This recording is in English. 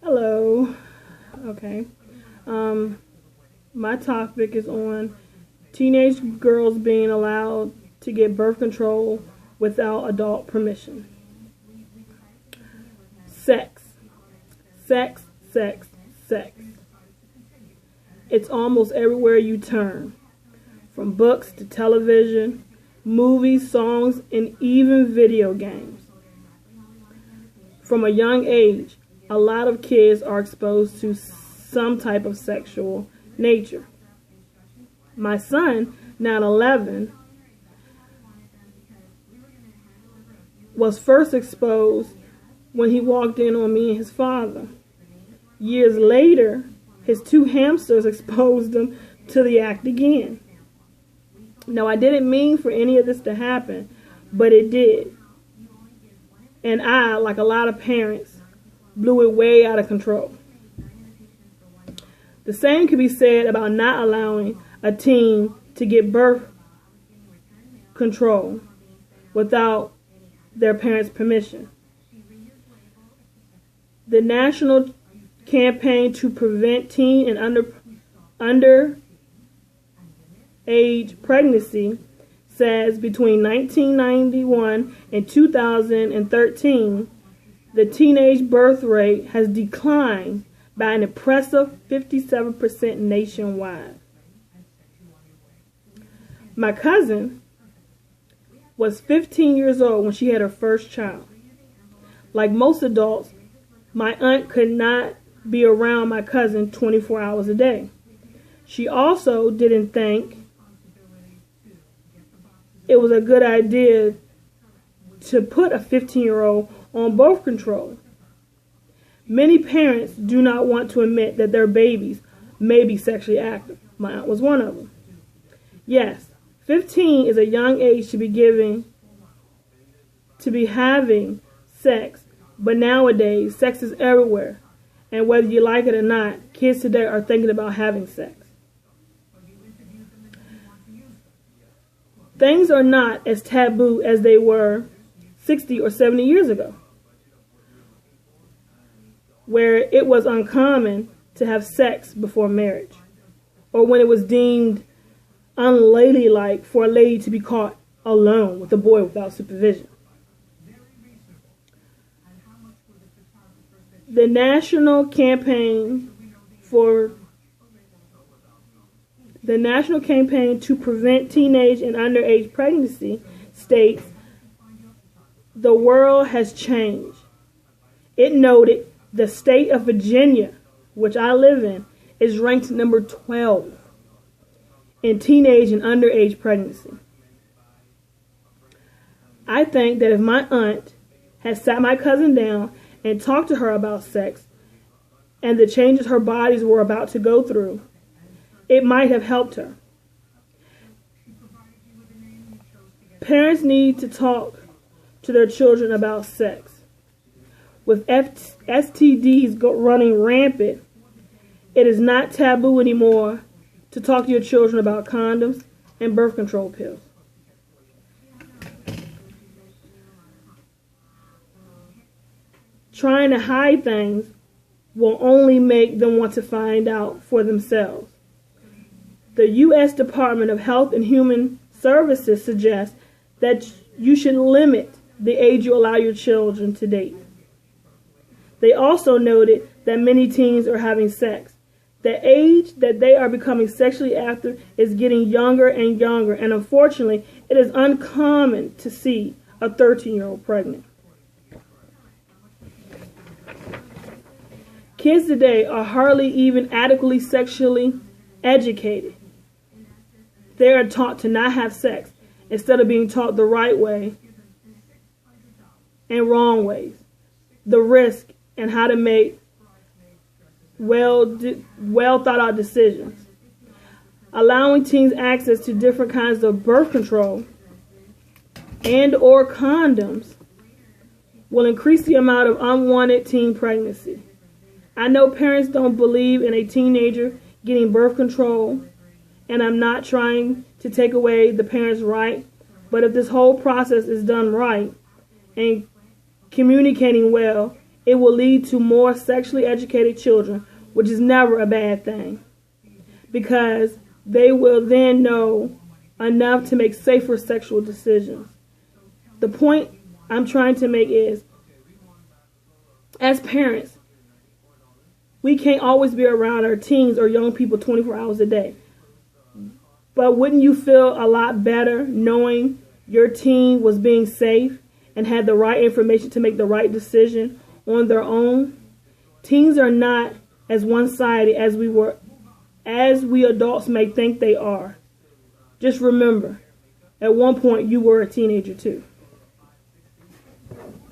Hello. Okay. Um, my topic is on teenage girls being allowed to get birth control without adult permission. Sex. Sex, sex, sex. It's almost everywhere you turn, from books to television, movies, songs, and even video games. From a young age, a lot of kids are exposed to some type of sexual nature. My son, now 11, was first exposed when he walked in on me and his father. Years later, his two hamsters exposed him to the act again. Now, I didn't mean for any of this to happen, but it did. And I, like a lot of parents, blew it way out of control. The same could be said about not allowing a teen to get birth control without their parents' permission. The National Campaign to Prevent Teen and Underage Pregnancy says between 1991 and 2013, the teenage birth rate has declined by an impressive 57% nationwide. My cousin was 15 years old when she had her first child. Like most adults, my aunt could not be around my cousin 24 hours a day. She also didn't think it was a good idea to put a 15-year-old on birth control. Many parents do not want to admit that their babies may be sexually active. My aunt was one of them. Yes, 15 is a young age to be having sex, but nowadays sex is everywhere, and whether you like it or not, kids today are thinking about having sex. Things are not as taboo as they were 60 or 70 years ago, where it was uncommon to have sex before marriage, or when it was deemed unladylike for a lady to be caught alone with a boy without supervision. The National Campaign to Prevent Teenage and Underage Pregnancy states the world has changed. It noted the state of Virginia, which I live in, is ranked number 12 in teenage and underage pregnancy. I think that if my aunt had sat my cousin down and talked to her about sex and the changes her bodies were about to go through, it might have helped her. Parents need to talk to their children about sex. With STDs running rampant, it is not taboo anymore to talk to your children about condoms and birth control pills. Trying to hide things will only make them want to find out for themselves. The U.S. Department of Health and Human Services suggests that you should limit the age you allow your children to date. They also noted that many teens are having sex. The age that they are becoming sexually active is getting younger and younger, and unfortunately, it is uncommon to see a 13-year-old pregnant. Kids today are hardly even adequately sexually educated. They are taught to not have sex instead of being taught the right way and wrong ways, the risk, and how to make well thought out decisions. Allowing teens access to different kinds of birth control and or condoms will increase the amount of unwanted teen pregnancy. I know parents don't believe in a teenager getting birth control, and I'm not trying to take away the parents' right, but if this whole process is done right and communicating well, It will lead to more sexually educated children, which is never a bad thing, because they will then know enough to make safer sexual decisions. The point I'm trying to make is, as parents, we can't always be around our teens or young people 24 hours a day. But wouldn't you feel a lot better knowing your teen was being safe and had the right information to make the right decision on their own? Teens are not as one-sided as we adults may think they are. Just remember, at one point you were a teenager too.